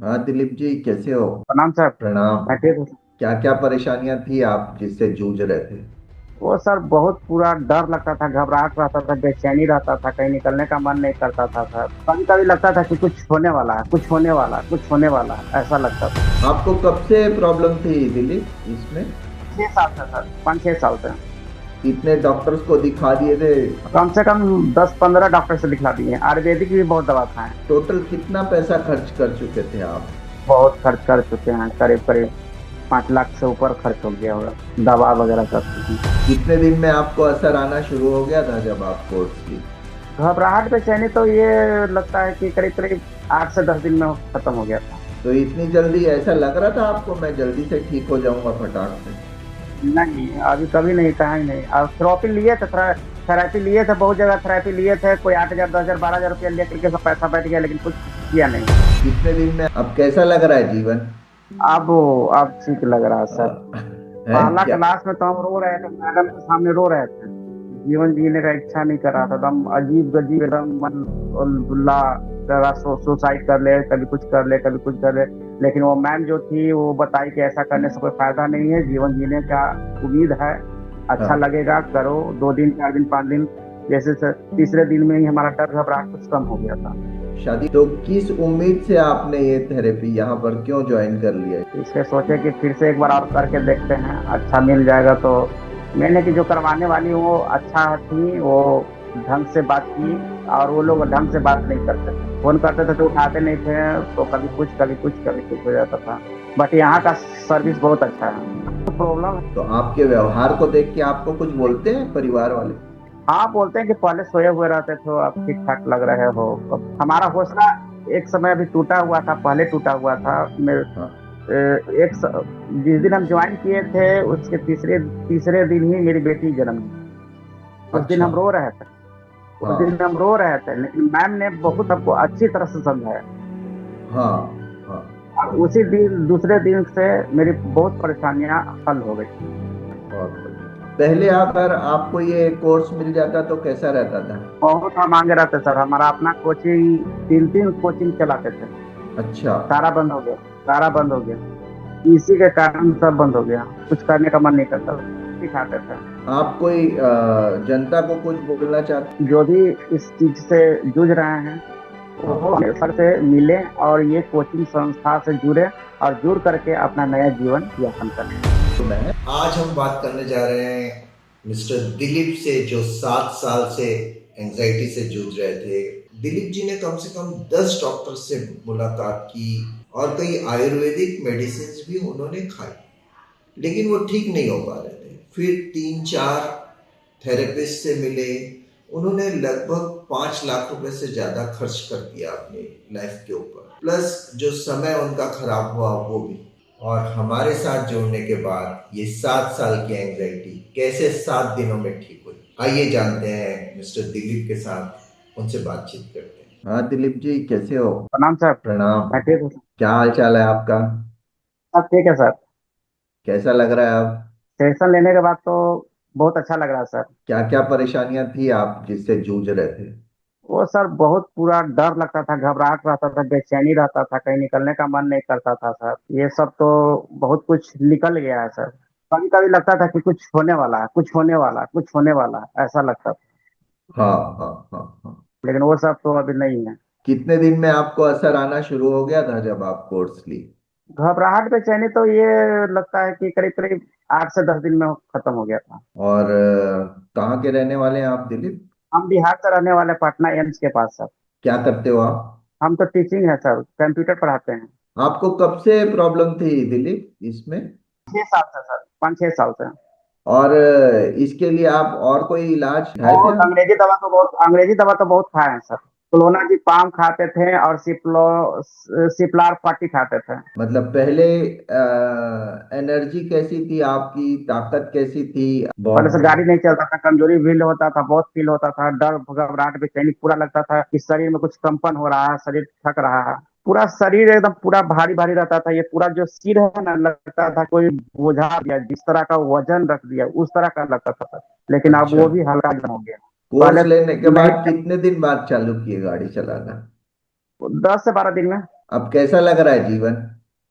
हाँ दिलीप जी, कैसे हो? प्रणाम सर। प्रणाम। मैं ठीक हूँ। क्या क्या परेशानियां थी आप जिससे जूझ रहे थे? वो सर बहुत पूरा डर लगता था, घबराहट रहता था, बेचैनी रहता था, कहीं निकलने का मन नहीं करता था सर। कभी कभी लगता था कि कुछ होने वाला है, कुछ होने वाला है, कुछ होने वाला है, ऐसा लगता था। आपको कब से प्रॉब्लम थी दिलीप इसमें? 6 साल से सर, 5-6 साल से। कितने डॉक्टर्स को दिखा दिए थे? कम से कम 10-15 डॉक्टर से दिखला दिए हैं, आयुर्वेदिक भी बहुत दवा खाए हैं। टोटल कितना पैसा खर्च कर चुके थे आप? बहुत खर्च कर चुके हैं, करीब करीब 5 लाख से ऊपर खर्च हो गया होगा, दवा वगैरह सब चीज़। कितने दिन में आपको असर आना शुरू हो गया था जब आप कोर्स की? घबराहट बेचैनी तो ये लगता है कि करीब करीब 8 से 10 दिन में खत्म हो गया था। तो इतनी जल्दी ऐसा लग रहा था आपको मैं जल्दी से ठीक हो जाऊंगा फटाक से? नहीं, अभी कभी नहीं, कहा ही नहीं। अब थेरेपी लिए थे, थेरेपी लिए थे, बहुत जगह थेरेपी लिए थे, कोई 8,000 10,000 12,000 रुपया लेकर के सब पैसा बैठ गया, लेकिन कुछ किया नहीं। कितने दिन में अब कैसा लग रहा है जीवन? अब अब ठीक लग रहा है अ, सर। है पहला क्या? क्लास में तो हम रो रहे थे, मैडम के सामने रो रहे थे। जीवन जीने का इच्छा नहीं कर रहा था, एकदम अजीब गजीब, एकदम मन उल्ला जरा सुसाइड कर ले, कभी कुछ कर ले, कभी कुछ कर ले। लेकिन वो मैम जो थी वो बताई कि ऐसा करने से कोई फायदा नहीं है, जीवन जीने का उम्मीद है, अच्छा हाँ। लगेगा, करो। 2 दिन 4 दिन 5 दिन, जैसे तीसरे दिन में ही हमारा डर घबराहट कुछ कम हो गया था। शादी तो किस उम्मीद से आपने ये थेरेपी यहाँ पर क्यों ज्वाइन कर लिया? इसलिए सोचे कि फिर से एक बार और करके देखते हैं, अच्छा मिल जाएगा तो। मैंने कि जो करवाने वाली वो अच्छा थी, वो ढंग से बात की, और वो लोग ढंग से बात नहीं करते थे, फोन करते थे तो उठाते नहीं थे, तो कभी कुछ कभी कुछ कभी कुछ हो जाता था। बट यहाँ का सर्विस बहुत अच्छा है। तो प्रॉब्लम। तो आपके व्यवहार को देख के आपको कुछ बोलते हैं परिवार वाले? हाँ, बोलते हैं कि पहले सोए हुए रहते थे, अब ठीक ठाक लग रहे हो। अब हमारा हौसला एक समय अभी टूटा हुआ था, पहले टूटा हुआ था। हाँ। जिस दिन हम ज्वाइन किए थे उसके तीसरे तीसरे दिन ही मेरी बेटी जन्म ली। उस दिन अच्छा। हम रो रहे थे। उस दिन हाँ। हम रो रहे थे, लेकिन मैम ने बहुत हमको अच्छी तरह से समझाया। हाँ। हाँ। और उसी दिन दूसरे दिन से मेरी बहुत परेशानियां हल हो गई। बहुत बढ़िया। पहले अगर आपको ये कोर्स मिल जाता तो कैसा रहता था? बहुत हम आगे रहते सर, हमारा अपना कोचिंग, 3-3 कोचिंग चलाते थे। अच्छा। सारा बंद हो गया, सारा बंद हो गया। इसी के कारण सब बंद हो गया, कुछ करने का मन नहीं करता, सिखाते थे। आप कोई जनता को कुछ बोलना चाहते? जो भी इस चीज से जूझ रहे हैं वो सर से मिले और ये कोचिंग संस्था से जुड़े, और जुड़ करके अपना नया जीवन यापन करें। तो मैं आज हम बात करने जा रहे हैं मिस्टर दिलीप से, जो 7 साल से एंजाइटी से जूझ रहे थे। दिलीप जी ने कम से कम 10 डॉक्टर से मुलाकात की और कई आयुर्वेदिक मेडिसिन भी उन्होंने खाई, लेकिन वो ठीक नहीं हो पा रहे थे। फिर 3-4 थेरेपिस्ट से मिले। उन्होंने लगभग 5 लाख रुपए से ज़्यादा खर्च कर दिया अपनी लाइफ के ऊपर, प्लस जो समय उनका खराब हुआ वो भी। और हमारे साथ जुड़ने के बाद ये 7 साल की एंजाइटी कैसे 7 दिनों में ठीक हुई, आइए जानते हैं मिस्टर दिलीप के साथ, उनसे बातचीत करते हैं। हाँ दिलीप जी, कैसे हो? प्रणाम सर। प्रणाम। मैं ठीक हूँ। क्या हाल चाल है आपका? सब ठीक है सर। कैसा लग रहा है अब? सेशन लेने के बाद तो बहुत अच्छा लग रहा है सर। क्या क्या परेशानियां थी आप जिससे जूझ रहे थे? वो सर बहुत पूरा डर लगता था, घबराहट रहता था, बेचैनी रहता था, कहीं निकलने का मन नहीं करता था सर। ये सब तो बहुत कुछ निकल गया है सर। कभी कभी लगता था कि कुछ होने वाला है, कुछ होने वाला है, कुछ होने वाला है, ऐसा लगता था। हाँ। हाँ। हाँ। हाँ। लेकिन वो सब तो अभी नहीं है। कितने दिन में आपको असर आना शुरू हो गया था जब आप कोर्स ली? घबराहट बेचैनी तो ये लगता है कि करीब करीब 8 से 10 दिन में खत्म हो गया था। और कहाँ के रहने वाले हैं आप दिलीप? हम बिहार से रहने वाले, पटना एम्स के पास सर। क्या करते हो आप? हम तो टीचिंग है सर, कंप्यूटर पढ़ाते हैं। आपको कब से प्रॉब्लम थी दिलीप इसमें? 6 साल से सर, 5-6 साल से। और इसके लिए आप और कोई इलाज खाए थे बहुत आप? अंग्रेजी दवा तो बहुत खाए हैं सर। क्लोनाजी पाम खाते थे और सिप्लार 40 खाते थे। मतलब पहले एनर्जी कैसी थी आपकी, ताकत कैसी थी? पहले से बहुत। गाड़ी नहीं चलता था, कमजोरी फील होता था, बहुत फील होता था, डर घबराहट बेचैनी पूरा लगता था कि शरीर में कुछ कंपन हो रहा है, शरीर थक रहा है। पूरा शरीर एकदम पूरा भारी भारी रहता था, ये पूरा जो सिर है ना, लगता था कोई बोझा दिया, जिस तरह का वजन रख दिया उस तरह का लगता था। लेकिन अब अच्छा। वो भी हल्का हो गया। कोर्स पहले लेने के नहीं, बाद कितने दिन बाद चालू किए गाड़ी चलाना? 10 से 12 दिन में। अब कैसा लग रहा है जीवन?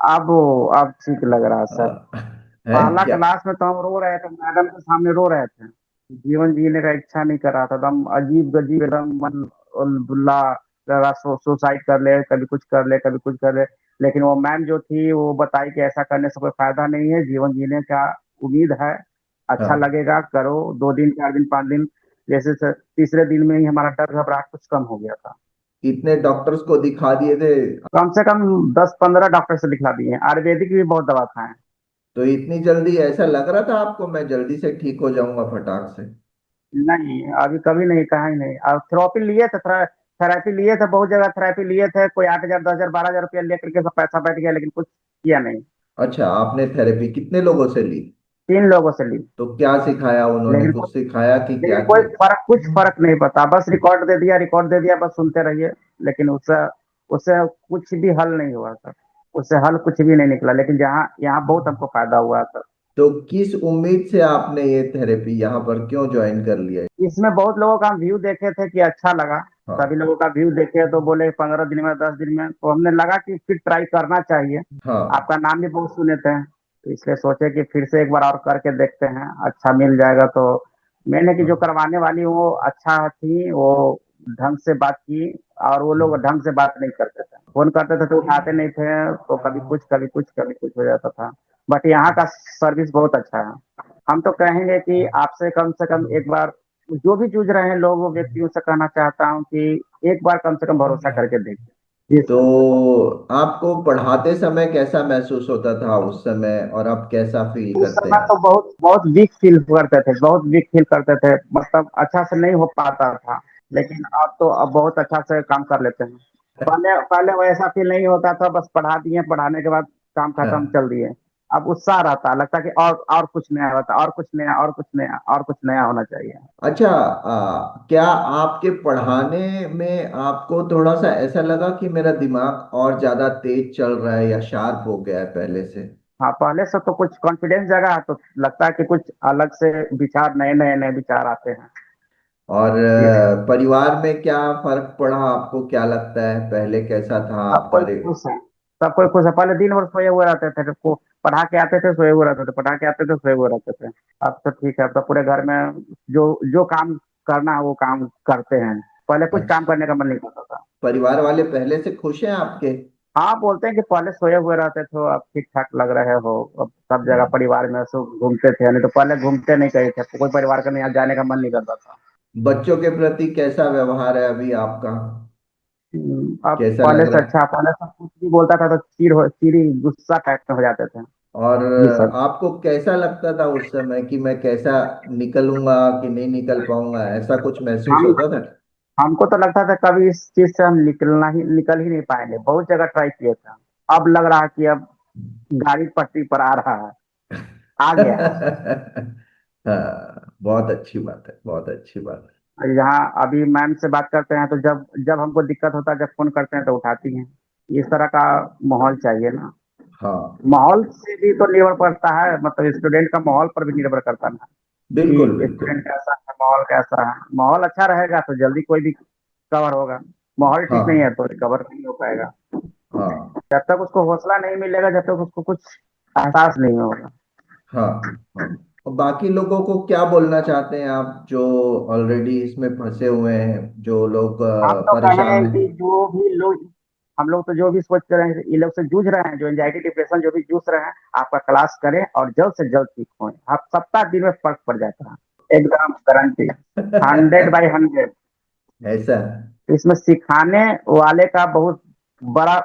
अब ठीक लग रहा है सर। है पहला क्या? क्लास में तो हम रो रहे थे, मैडम के सामने रो रहे थे। जीवन जीने का इच्छा नहीं कर रहा था, एकदम अजीब गजीब, एकदम मन उल्ला लगा, सुसाइड कर ले, कभी कुछ कर ले, कभी कुछ कर ले। लेकिन वो मैम जो थी वो बताई कि ऐसा करने से कोई फायदा नहीं है, जीवन जीने का उम्मीद है, अच्छा हाँ, लगेगा, करो। 2 दिन, 4 दिन, 5 दिन, जैसे तीसरे दिन में ही हमारा डर घबराहट कुछ कम हो गया था। कितने डॉक्टर्स को दिखा दिए थे? कम से कम 10-15 डॉक्टर से दिखला दिए हैं, आयुर्वेदिक भी बहुत दवा खाए हैं। तो इतनी जल्दी ऐसा लग रहा था आपको मैं जल्दी से ठीक हो जाऊंगा फटाक से? नहीं, अभी कभी नहीं, कहा ही नहीं। और थेरेपी लिए थे, थेरेपी लिए थे, बहुत जगह थेरेपी लिए थे, कोई 8,000, 10,000, 12,000 रुपया लेकर के सब पैसा बैठ गया, लेकिन कुछ किया नहीं। अच्छा, आपने थेरेपी कितने लोगों से ली? 3 लोगों से ली, तो क्या सिखाया उन्होंने, लेकिन कुछ सिखाया कि क्या लेकिन कोई किया? कुछ फर्क नहीं पता, बस रिकॉर्ड दे दिया, रिकॉर्ड दे दिया, बस सुनते रहिए। लेकिन उससे उससे कुछ भी हल नहीं हुआ सर। उससे हल कुछ भी नहीं निकला, लेकिन जहाँ यहाँ बहुत हमको फायदा हुआ सर। तो किस उम्मीद से आपने ये थेरेपी यहाँ पर क्यों ज्वाइन कर लिया? इसमें बहुत लोगों का हम व्यू देखे थे कि अच्छा लगा। सभी हाँ, लोगों का व्यू देखे तो बोले 15 दिन में, 10 दिन में, तो हमने लगा कि फिर ट्राई करना चाहिए। हाँ, आपका नाम भी बहुत सुने थे, तो इसलिए सोचे कि फिर से एक बार और करके देखते हैं, अच्छा मिल जाएगा तो। मैंने कि जो हाँ, करवाने वाली वो अच्छा थी, वो ढंग से बात की। और वो लोग ढंग से बात नहीं करते थे, फोन करते थे तो उठाते नहीं थे, तो कभी कुछ, कभी कुछ, कभी कुछ हो जाता था। बट यहाँ का सर्विस बहुत अच्छा है। हम तो कहेंगे कि आपसे कम से कम एक बार, जो भी जूझ रहे हैं लोग, वो व्यक्तियों से कहना चाहता हूँ कि एक बार कम से कम भरोसा करके देखिए। जी तो सर। आपको पढ़ाते समय कैसा महसूस होता था उस समय, और अब कैसा फील उस करते समय हैं? तो बहुत बहुत वीक फील करते थे, बहुत वीक फील करते थे, मतलब अच्छा से नहीं हो पाता था। लेकिन अब बहुत अच्छा से काम कर लेते हैं। पहले पहले वैसा फील नहीं होता था, बस पढ़ा दिए, पढ़ाने के बाद काम खत्म, हाँ। चल दिए। अब उत्साह रहता, लगता कि और कुछ नया होता, और कुछ नया, और कुछ नया, और कुछ नया होना चाहिए। अच्छा, क्या आपके पढ़ाने में आपको थोड़ा सा ऐसा लगा कि मेरा दिमाग और ज्यादा तेज चल रहा है या शार्प हो गया है पहले से? हाँ, पहले से तो कुछ कॉन्फिडेंस जगह, तो लगता है कि कुछ अलग से विचार, नए नए नए विचार आते हैं। और ये परिवार में क्या फर्क पड़ा आपको, क्या लगता है पहले कैसा था सब आपका कोई खुश है, सब कोई खुश है। पहले दिन भर सोए हुए रहते थे, को पढ़ा के आते थे, सोए हुए रहते थे, पढ़ा के आते थे, सोए हुए रहते थे। अब तो ठीक है, अब तो पूरे घर में जो जो काम करना है वो काम करते हैं। पहले कुछ काम अच्छा, करने का मन नहीं करता था। परिवार वाले पहले से खुश हैं आपके? हाँ, बोलते हैं कि पहले सोए हुए रहते थे, अब ठीक ठाक लग रहे हो। अब सब जगह हाँ। परिवार में सब घूमते थे, नहीं तो पहले घूमते नहीं कहीं थे, कोई परिवार का नहीं जाने का मन नहीं करता था। बच्चों के प्रति कैसा व्यवहार है अभी आपका? अब कैसा पहले लग से रहा है? अच्छा, पहले सब कुछ भी बोलता था तो चिड़ी गुस्सा टाइप में हो जाते थे। और जी सर। आपको कैसा लगता था उस समय कि मैं कैसा निकलूंगा कि नहीं निकल पाऊंगा, ऐसा कुछ महसूस हम होता था? हमको तो लगता था कभी इस चीज से हम निकल ही नहीं पाएंगे, बहुत जगह ट्राई किए थे। अब लग रहा है कि अब गाड़ी पटरी पर आ रहा है, आ गया है। हाँ, बहुत अच्छी बात है, बहुत अच्छी बात और यहाँ अभी मैम से बात करते हैं तो जब जब हमको दिक्कत होता है, जब फोन करते हैं तो उठाती हैं। इस तरह का माहौल चाहिए ना। है। हाँ, माहौल से भी तो निर्भर करता है, मतलब स्टूडेंट का माहौल पर भी निर्भर करता है बिल्कुल कि बिल्कुल। स्टूडेंट कैसा है, माहौल कैसा है। माहौल अच्छा रहेगा तो जल्दी कोई भी कवर होगा। माहौल ठीक नहीं है हाँ, तो रिकवर नहीं हो पाएगा। हाँ, जब तक उसको हौसला नहीं मिलेगा, जब तक उसको कुछ एहसास नहीं होगा। हाँ, हाँ। और बाकी लोगों को क्या बोलना चाहते हैं आप, जो ऑलरेडी इसमें फंसे हुए हैं, जो लोग हम तो परेशान कहें हैं? कि जो भी लोग, हम लोग तो जो भी सोच रहे हैं, ये लोग से जूझ रहे हैं, जो एंजाइटी डिप्रेशन जो भी जूझ रहे हैं, आपका क्लास करें और जल्द से जल्द ठीक हों। आप सप्ताह दिन में फर्क पड़ जाता है, एकदम गारंटी, 100/100। ऐसा? इसमें सिखाने वाले का बहुत बड़ा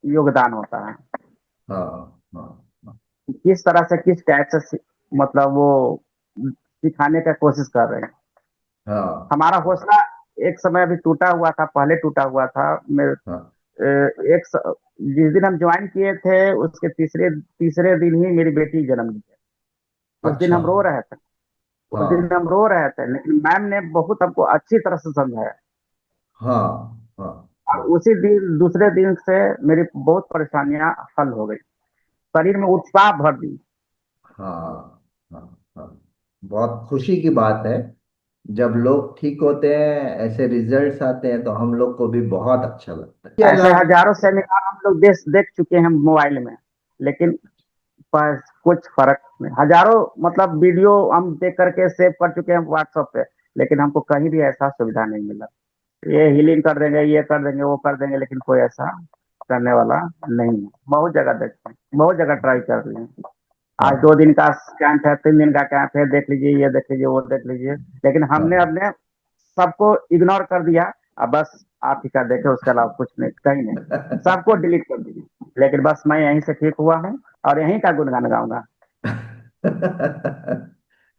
योगदान होता है, हाँ, हाँ, हाँ, कि किस तरह से, किस टाइप से मतलब वो सिखाने का कोशिश कर रहे हैं। हाँ, हमारा हौसला एक समय अभी टूटा हुआ था, पहले टूटा हुआ था। मेरे हाँ। जिस दिन हम ज्वाइन किए थे, उसके तीसरे तीसरे दिन ही मेरी बेटी जन्म ली है। उस दिन अच्छा। हम रो रहे थे, उस दिन हाँ, हम रो रहे थे, लेकिन मैम ने बहुत हमको अच्छी तरह से समझाया। हाँ, हाँ, और हाँ, उसी दिन, दूसरे दिन से मेरी बहुत परेशानियां हल हो गई, शरीर में उत्साह भर दी। हाँ, हाँ, हाँ। बहुत खुशी की बात है जब लोग ठीक होते हैं, ऐसे रिजल्ट्स आते हैं, तो हम लोग को भी बहुत अच्छा लगता है। इसके ऐसे अलावा हजारों सेमिनार हम लोग देख देख चुके हैं मोबाइल में, लेकिन पर कुछ फर्क नहीं। हजारों मतलब वीडियो हम देख करके सेव कर चुके हैं व्हाट्सएप पे, लेकिन हमको कहीं भी ऐसा सुविधा नहीं मिला। ये हीलिंग कर देंगे, ये कर देंगे, वो कर देंगे, लेकिन कोई ऐसा करने वाला नहीं है। बहुत जगह देखते हैं, बहुत जगह ट्राई कर रहे हैं। आज हाँ 2 दिन का कैंप है, 3 दिन का कैंप है, देख लीजिए, ये देख लीजिए, वो देख लीजिए, लेकिन हमने हाँ। अपने सबको इग्नोर कर दिया। अब बस आप ही का देखे, उसके अलावा कुछ नहीं, कहीं नहीं, सबको डिलीट कर दिया। लेकिन बस मैं यहीं से ठीक हुआ हूँ और यहीं का गुणगान गाऊंगा।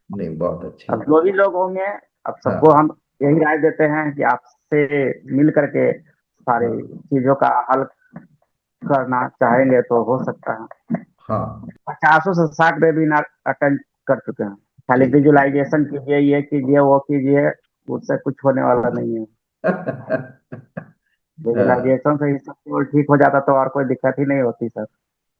नहीं, बहुत अच्छी अब बात। जो भी लोग होंगे, अब सबको हाँ हम यही राय देते हैं कि आपसे मिल करके सारी हाँ चीजों का हल करना चाहेंगे तो हो सकता है। हाँ। 50 से 60 वेबिनार अटेंड कर चुके हैं। खाली ठीक है। विजुलाइजेशन कीजिए, ये कीजिए, वो कीजिए, उससे कुछ होने वाला नहीं है। हाँ विजुलाइजेशन से ही सब केवल ठीक हो जाता तो और कोई दिक्कत ही नहीं होती सर।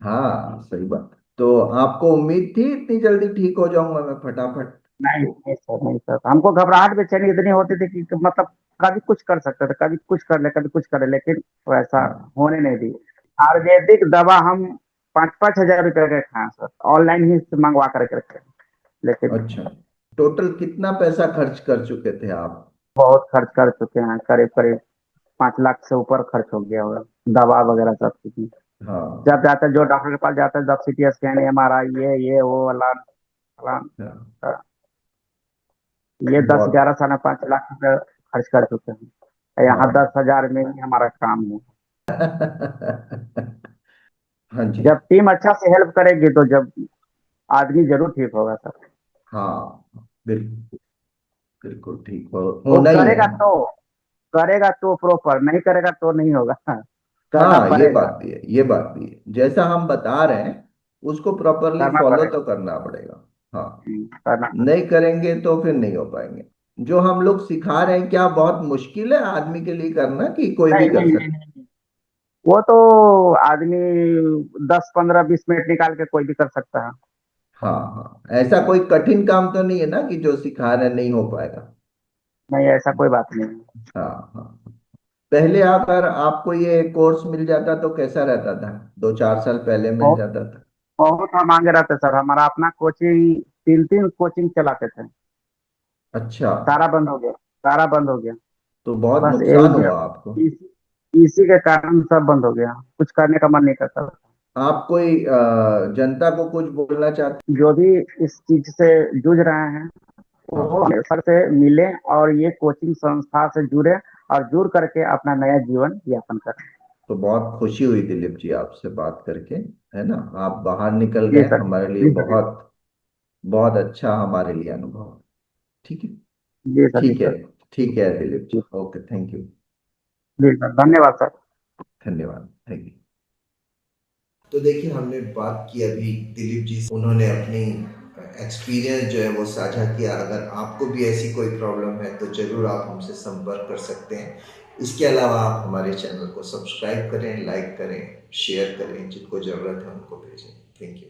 हाँ, सही बात। तो आपको उम्मीद थी इतनी जल्दी ठीक हो जाऊंगा मैं फटाफट? नहीं नहीं सर, नहीं सर, हमको घबराहट बेचैनी इतनी होती थी कि मतलब कभी कुछ कर सकते थे, कभी कुछ कर ले, कभी कुछ करे, लेकिन वैसा हाँ। होने नहीं दी। आयुर्वेदिक दवा हम 5-5 हजार रुपए के खाए सर, ऑनलाइन ही से मंगवा करके रखे, लेकिन अच्छा, टोटल कितना पैसा खर्च कर चुके थे आप? बहुत खर्च कर चुके हैं, करीब करीब 5 लाख से ऊपर खर्च हो गया होगा, दवा वगैरह सब चीज। हाँ जब जाते जो डॉक्टर के पास जाते हैं, जब सीटी स्कैन, MRI, ये वो अलार्म अलार्म, हाँ। ये दस बहुत। ग्यारह साल में 5 लाख रुपए खर्च कर चुके हैं। यहाँ हाँ। 10 हजार में ही हमारा काम है। हाँ जी। जब टीम अच्छा से हेल्प करेगी तो जब आदमी जरूर ठीक होगा सर। हाँ, बिल्कुल। बिल्कुल ठीक हो, वो होना ही है। करेगा तो प्रॉपर, नहीं करेगा तो नहीं होगा। करना हाँ, ये बात पड़ेगा, भी है, ये बात भी है। जैसा हम बता रहे हैं उसको प्रॉपरली करना फॉलो पड़ेगा। तो करना पड़ेगा। हाँ। करना पड़ेगा। नहीं करेंगे तो फिर नहीं हो पाएंगे। जो हम लोग सिखा रहे हैं, क्या बहुत मुश्किल है आदमी के लिए करना, कि कोई भी नहीं कर नहीं नहीं सकता? नहीं, वो तो आदमी 10-15-20 मिनट निकाल के कोई भी कर सकता है। हाँ हाँ, ऐसा कोई कठिन काम तो नहीं है ना कि जो सिखा रहे हैं नहीं हो पाएगा? नहीं, ऐसा कोई बात नहीं है। हाँ हाँ। पहले अगर आपको ये कोर्स मिल जाता तो कैसा रहता था? 2-4 साल पहले मिल बहुत जाता था? बहुत हम आगे रहते सर, हमारा अपना कोचिंग, 3-3 कोचिंग चलाते थे। अच्छा। सारा बंद हो गया, सारा बंद हो गया। तो बहुत बस यही नुकसान है, हुआ आपको। इसी के कारण सब बंद हो गया, कुछ करने का मन नहीं करता। आप कोई जनता को कुछ बोलना चाहते? जो भी इस चीज से जूझ रहे हैं, वो हाँ। सर से मिले और ये कोचिंग संस्था से जुड़े और जुड़ करके अपना नया जीवन यापन करें। तो बहुत खुशी हुई दिलीप जी आपसे बात करके, है ना? आप बाहर निकल जी गए, सर, हमारे लिए जी सर, जी बहुत बहुत अच्छा, हमारे लिए अनुभव। ठीक है। जी सर, जी ठीक है। सर, ठीक है दिलीप जी जी, ओके, थैंक यू। जी सर, धन्यवाद सर। धन्यवाद, थैंक यू। तो देखिए, हमने बात की अभी दिलीप जी से, उन्होंने अपनी एक्सपीरियंस जो है वो साझा किया। अगर आपको भी ऐसी कोई प्रॉब्लम है तो ज़रूर आप हमसे संपर्क कर सकते हैं। इसके अलावा आप हमारे चैनल को सब्सक्राइब करें, लाइक करें, शेयर करें, जिनको ज़रूरत है उनको भेजें। Thank you.